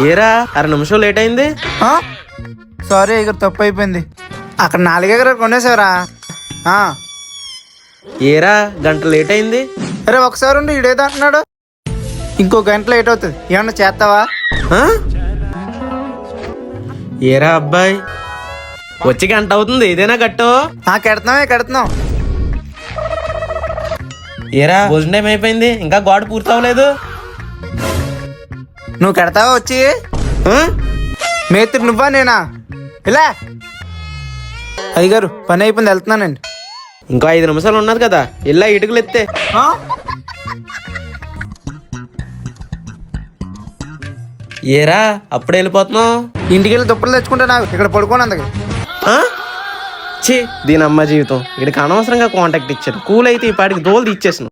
ఏరా 6 నిమిషం లేట్ అయింది. సారీ ఇక్కడ తప్పు అయిపోయింది. అక్కడ 4 ఎకరాలు కొనేసావరా. ఏరా గంట లేట్ అయింది. అరే ఒకసారి ఉండి ఇడేదో అంటున్నాడు. ఇంకో గంట లేట్ అవుతుంది, ఏమన్నా చేస్తావా? ఏరా అబ్బాయి వచ్చి గంట అవుతుంది, ఇదేనా గట్టు? కడుతున్నాం. ఏరా భోజనం టైం అయిపోయింది, ఇంకా గోడ పూర్తి అవ్వలేదు. నువ్వు కడతావా వచ్చి? మేస్త్రి నువ్వా నేనా? ఇలా అయ్యగారు పని అయిపోయింది, వెళ్తున్నానండి. ఇంకో 5 నిమిషాలు ఉన్నది కదా, ఇలా ఇటుకలు ఎత్తే. ఏరా అప్పుడే వెళ్ళిపోతున్నావు? ఇంటికి వెళ్ళి దుప్పలు తెచ్చుకుంటా, నాకు ఇక్కడ పడుకోను అందుకు. ఛీ దీని అమ్మ జీవితం, ఇక్కడికి అనవసరంగా కాంటాక్ట్ ఇచ్చారు. కూల్ అయితే ఈ పాటికి దోలు తీచ్చేసాను.